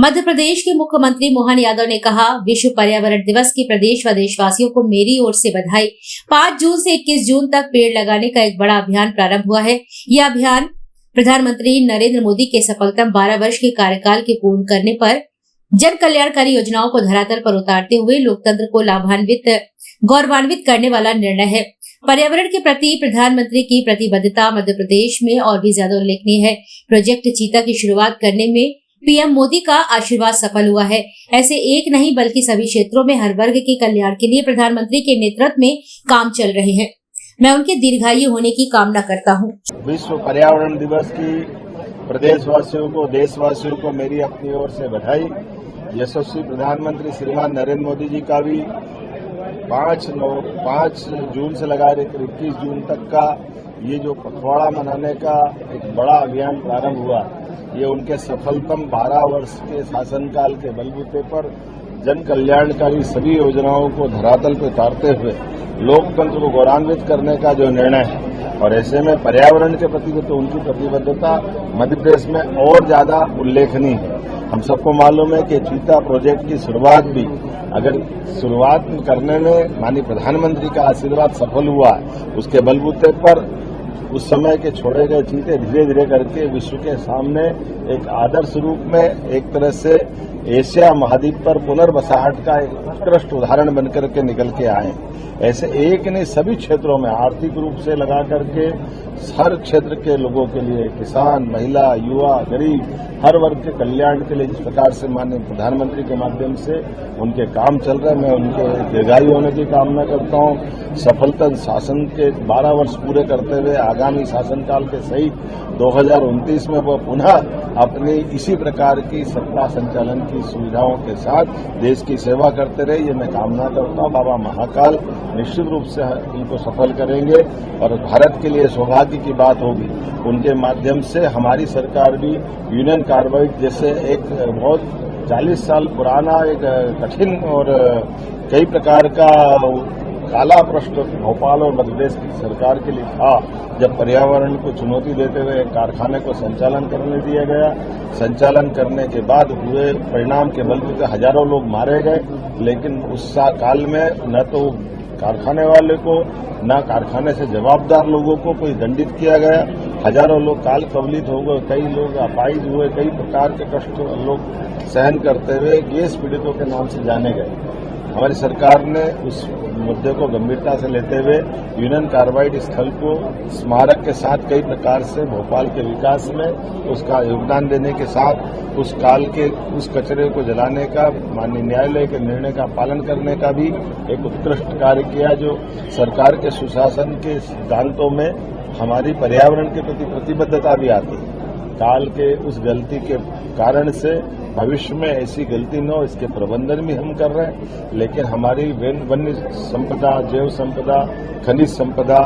मध्य प्रदेश के मुख्यमंत्री मोहन यादव ने कहा, विश्व पर्यावरण दिवस की प्रदेश व देशवासियों को मेरी ओर से बधाई। 5 जून से 21 जून तक पेड़ लगाने का एक बड़ा अभियान प्रारंभ हुआ है। यह अभियान प्रधानमंत्री नरेंद्र मोदी के सफलतम 12 वर्ष के कार्यकाल के पूर्ण करने पर जन कल्याणकारी योजनाओं को धरातल पर उतारते हुए लोकतंत्र को गौरवान्वित करने वाला निर्णय है। पर्यावरण के प्रति प्रधानमंत्री की प्रतिबद्धता मध्य प्रदेश में और भी ज्यादा उल्लेखनीय है। प्रोजेक्ट चीता की शुरुआत करने में पीएम मोदी का आशीर्वाद सफल हुआ है। ऐसे एक नहीं बल्कि सभी क्षेत्रों में हर वर्ग के कल्याण के लिए प्रधानमंत्री के नेतृत्व में काम चल रहे हैं। मैं उनके दीर्घायु होने की कामना करता हूँ। विश्व पर्यावरण दिवस की प्रदेशवासियों को, देशवासियों को मेरी अपनी ओर से बधाई। यशस्वी प्रधानमंत्री श्रीमान नरेंद्र मोदी जी का भी 5 जून से लगा 21 जून तक का ये जो पखवाड़ा मनाने का एक बड़ा अभियान प्रारंभ हुआ, ये उनके सफलतम 12 वर्ष के शासनकाल के बलबूते पर जन कल्याणकारी सभी योजनाओं को धरातल पर उतारते हुए लोकतंत्र को गौरवान्वित करने का जो निर्णय है, और ऐसे में पर्यावरण के प्रति तो उनकी प्रतिबद्धता मध्य प्रदेश में और ज्यादा उल्लेखनीय है। हम सबको मालूम है कि चीता प्रोजेक्ट की शुरुआत भी अगर शुरुआत करने में माननीय प्रधानमंत्री का आशीर्वाद सफल हुआ है, उसके बलबूते पर उस समय के छोड़े गए चीते धीरे धीरे करके विश्व के सामने एक आदर्श रूप में एक तरह से एशिया महाद्वीप पर पुनर्वसाहट का एक उत्कृष्ट उदाहरण बनकर के निकल के आए। ऐसे एक नहीं सभी क्षेत्रों में आर्थिक रूप से लगा करके हर क्षेत्र के लोगों के लिए, किसान, महिला, युवा, गरीब, हर वर्ग के कल्याण के लिए जिस प्रकार से माननीय प्रधानमंत्री के माध्यम से उनके काम चल रहे हैं, मैं उनके दीर्घायु होने की कामना करता हूं। सफलता शासन के 12 वर्ष पूरे करते हुए आगामी शासनकाल के सहित 2029 में वो पुनः अपनी इसी प्रकार की सत्ता संचालन की सुविधाओं के साथ देश की सेवा करते रहे, ये मैं कामना करता हूं। बाबा महाकाल निश्चित रूप से इनको सफल करेंगे और भारत के लिए सौभाग्य की बात होगी। उनके माध्यम से हमारी सरकार भी यूनियन कार्बाइड जैसे एक बहुत 40 साल पुराना एक कठिन और कई प्रकार का काला प्रश्न भोपाल और मध्य प्रदेश की सरकार के लिए था, जब पर्यावरण को चुनौती देते हुए कारखाने को संचालन करने दिया गया। संचालन करने के बाद हुए परिणाम के बलबूते हजारों लोग मारे गए, लेकिन उस काल में न तो कारखाने वाले को न कारखाने से जवाबदार लोगों को कोई दंडित किया गया। हजारों लोग काल कवलित हो गए, कई लोग अपाहिज हुए, कई प्रकार के कष्ट लोग सहन करते हुए गैस पीड़ितों के नाम से जाने गए। हमारी सरकार ने उस मुद्दे को गंभीरता से लेते हुए यूनियन कार्बाइड स्थल को स्मारक के साथ कई प्रकार से भोपाल के विकास में उसका योगदान देने के साथ उस काल के उस कचरे को जलाने का माननीय न्यायालय के निर्णय का पालन करने का भी एक उत्कृष्ट कार्य किया, जो सरकार के सुशासन के सिद्धांतों में हमारी पर्यावरण के प्रति प्रतिबद्धता भी आती है। काल के उस गलती के कारण से भविष्य में ऐसी गलती न हो, इसके प्रबंधन भी हम कर रहे हैं, लेकिन हमारी वन्य संपदा, जैव संपदा, खनिज संपदा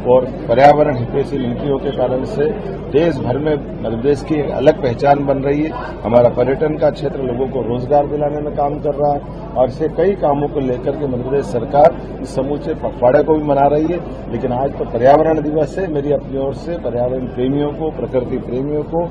और पर्यावरण हितैषी नीतियों के कारण से देश भर में मध्य प्रदेश की एक अलग पहचान बन रही है। हमारा पर्यटन का क्षेत्र लोगों को रोजगार दिलाने में काम कर रहा है, और ऐसे कई कामों को लेकर के मध्य प्रदेश सरकार इस समूचे पखवाड़े को भी मना रही है। लेकिन आज तो पर्यावरण दिवस है, मेरी अपनी ओर से पर्यावरण प्रेमियों को, प्रकृति प्रेमियों को